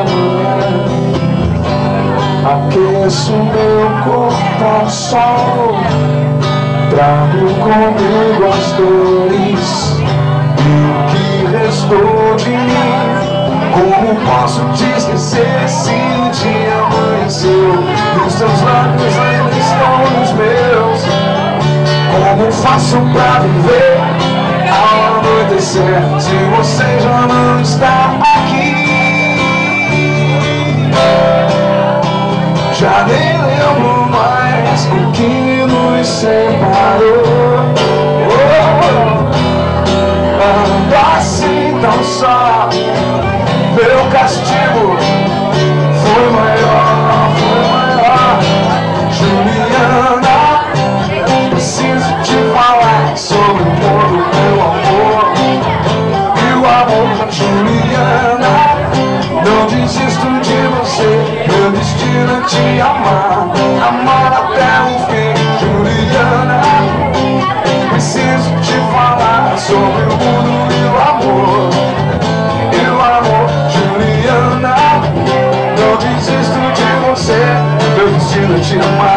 amanhã. Aqueço meu corpo ao sol, trago comigo as dores e o que restou de mim. Como posso te esquecer se o dia amanheceu e os teus lábios ainda estão nos meus? Como faço pra viver ao anoitecer se você já não está aqui? Já nem lembro mais o que nos separou. Ando assim tão só, meu castigo foi maior, Juliana, preciso te falar sobre o mundo, meu amor. E o amor, Juliana, não desisto de você. Meu destino é te amar, amar até o fim. Juliana, preciso te falar sobre o mundo e o amor. E o amor, Juliana, não desisto de você. Meu destino é te amar.